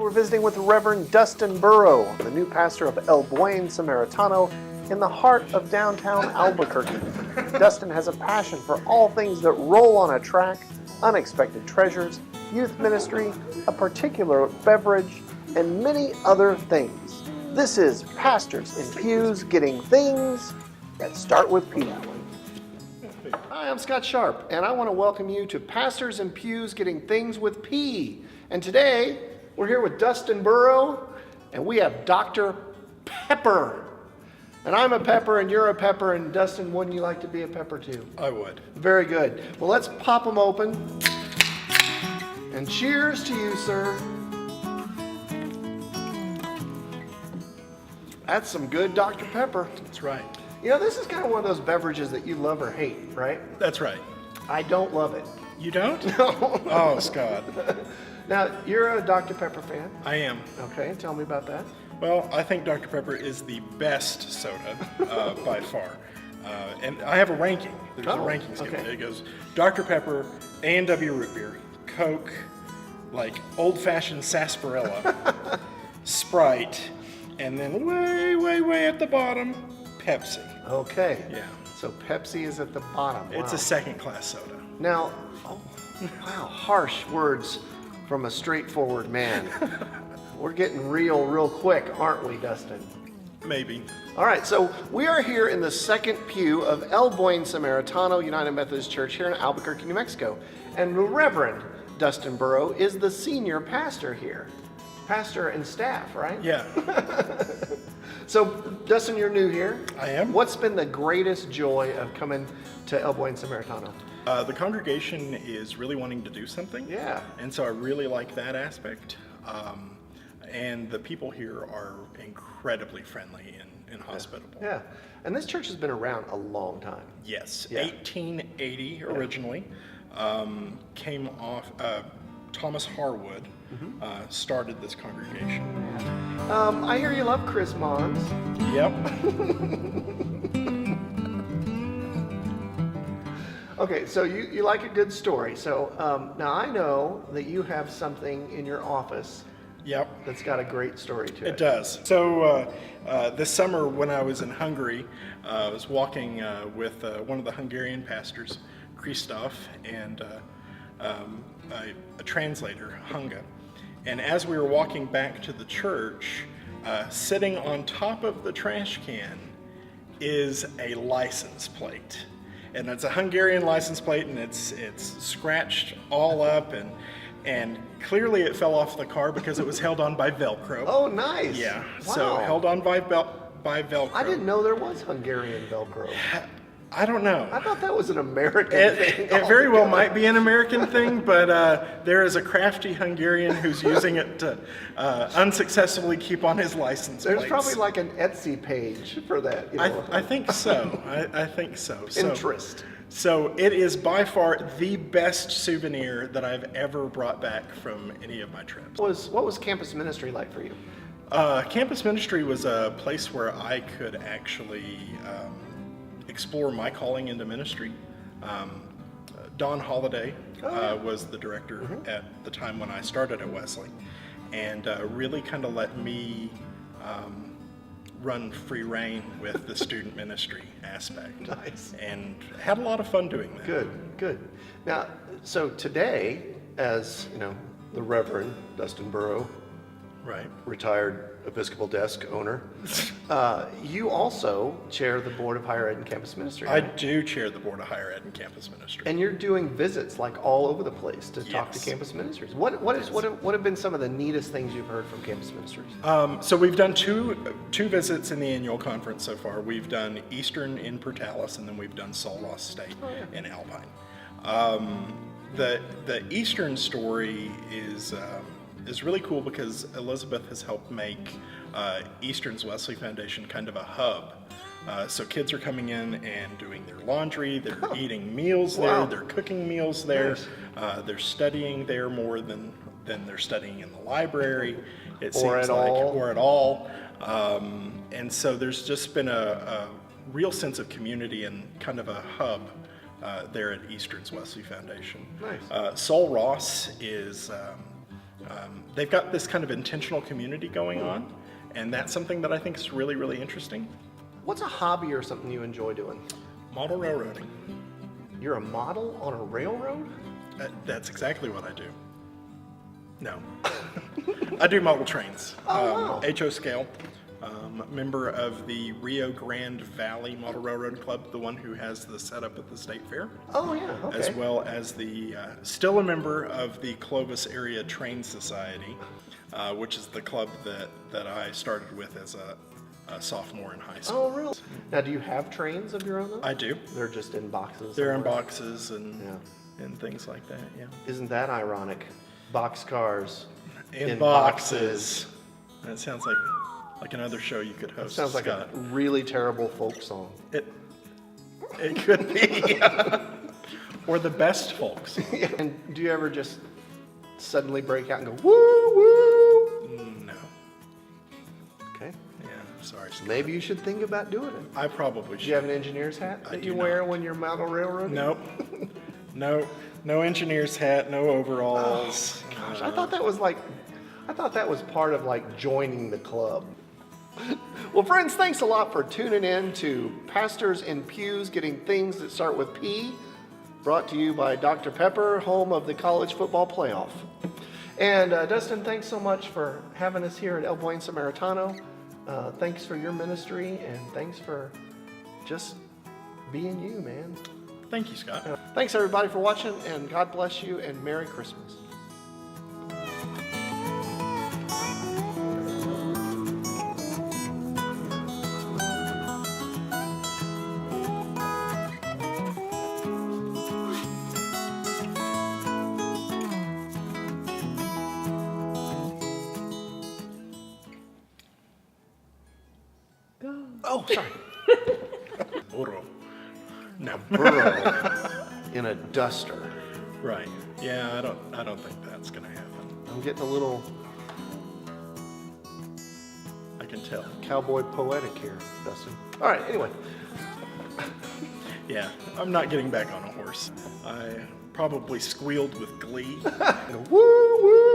we're visiting with Reverend Dustin Burrow, the new pastor of El Buen Samaritano in the heart of downtown Albuquerque. Dustin has a passion for all things that roll on a track, unexpected treasures, youth ministry, a particular beverage, and many other things. This is Pastors in Pews getting things that start with P. Hi, I'm Scott Sharp, and I want to welcome you to Pastors in Pews getting things with P. And today, we're here with Dustin Burrow, and we have Dr. Pepper. And I'm a pepper, and you're a pepper, and Dustin, wouldn't you like to be a pepper too? I would. Very good. Well, let's pop them open. And cheers to you, sir. That's some good Dr. Pepper. That's right. You know, this is kind of one of those beverages that you love or hate, right? That's right. I don't love it. You don't? No. Oh, Scott. Now, you're a Dr. Pepper fan. I am. Okay, tell me about that. Well, I think Dr. Pepper is the best soda by far. And I have a ranking. There's a ranking scale. Okay. It goes Dr. Pepper, A&W root beer, Coke, like old-fashioned sarsaparilla, Sprite, and then way at the bottom, Pepsi. Okay. Yeah. So Pepsi is at the bottom. It's Wow. a second-class soda. Now, oh, wow, harsh words from a straightforward man. We're getting real quick, aren't we, Dustin? Maybe. All right, so we are here in the second pew of El Buen Samaritano United Methodist Church here in Albuquerque, New Mexico. And Reverend Dustin Burrow is the senior pastor here. Pastor and staff, right? Yeah. So, Dustin, you're new here. I am. What's been the greatest joy of coming to El Buen Samaritano? The congregation is really wanting to do something. Yeah. And so I really like that aspect. And the people here are incredibly friendly and hospitable. Yeah. And this church has been around a long time. Yes. Yeah. 1880 originally. Came off, Thomas Harwood started this congregation. I hear you love Chris Mons. Yep. Okay, so you like a good story. So now I know that you have something in your office Yep. that's got a great story to it. It does. So this summer when I was in Hungary, I was walking with one of the Hungarian pastors, Christoph, and a translator, Hunga. And as we were walking back to the church, sitting on top of the trash can is a license plate. And it's a Hungarian license plate, and it's scratched all up, and clearly it fell off the car because it was held on by Velcro. Oh, nice. Yeah, Wow. so held on by Velcro. I didn't know there was Hungarian Velcro. I don't know. I thought that was an American thing. It very well might be an American thing, but there is a crafty Hungarian who's using it to unsuccessfully keep on his license There's plates. probably like an Etsy page for that. You know? I think so. I think so. Interest. So it is by far the best souvenir that I've ever brought back from any of my trips. What was campus ministry like for you? Campus ministry was a place where I could actually explore my calling into ministry. Don Holliday was the director at the time when I started at Wesley, and really kind of let me run free reign with the student ministry aspect. Nice. And had a lot of fun doing that. Good. Now, so today, as you know, the Reverend Dustin Burrow, Right. retired Episcopal desk owner, you also chair the Board of Higher Ed and Campus Ministry. I do chair the Board of Higher Ed and Campus Ministry. And you're doing visits like all over the place to talk to Yes. campus ministries. What have been some of the neatest things you've heard from campus ministries? So we've done two visits in the annual conference so far. We've done Eastern in Portales, and then we've done Sol Ross State in Alpine. The Eastern story is really cool because Elizabeth has helped make Eastern's Wesley Foundation kind of a hub. So kids are coming in and doing their laundry, they're eating meals there, Wow. they're cooking meals there, Nice. they're studying there more than they're studying in the library, it Or seems at like, all. or at all. And so there's just been a real sense of community and kind of a hub there at Eastern's Wesley Foundation. Nice. Sol Ross is they've got this kind of intentional community going on, and that's something that I think is really, really interesting. What's a hobby or something you enjoy doing? Model railroading. You're a model on a railroad? That's exactly what I do. No. I do model trains. Oh, wow. HO scale. Member of the Rio Grande Valley Model Railroad Club, the one who has the setup at the State Fair. Oh, yeah, okay. As well as the, still a member of the Clovis Area Train Society, which is the club that I started with as a sophomore in high school. Oh, really? Now, do you have trains of your own, though? I do. They're just in boxes? They're in somewhere? boxes and things like that, yeah. Isn't that ironic? Boxcars In boxes. That sounds like another show you could host. Sounds like Scott. a really terrible folk song. It could be. Or the best folks. And do you ever just suddenly break out and go, woo, woo? No. Okay. Yeah, sorry. Scott. Maybe you should think about doing it. I probably Do should. you have an engineer's hat I that do you wear not. when you're model railroading? Nope. No engineer's hat, no overalls. Gosh, I thought that was part of like joining the club. Well, friends, thanks a lot for tuning in to Pastors in Pews Getting Things That Start with P, brought to you by Dr. Pepper, home of the college football playoff. And Dustin, thanks so much for having us here at El Buen Samaritano. Thanks for your ministry, and thanks for just being you, man. Thank you, Scott. Thanks everybody for watching, and God bless you, and Merry Christmas. Oh, sorry. Burrow. No. Burrow in a duster. Right. Yeah, I don't think that's gonna happen. I'm getting a little I can tell. cowboy poetic here, Dustin. All right, anyway. Yeah, I'm not getting back on a horse. I probably squealed with glee. Woo, woo.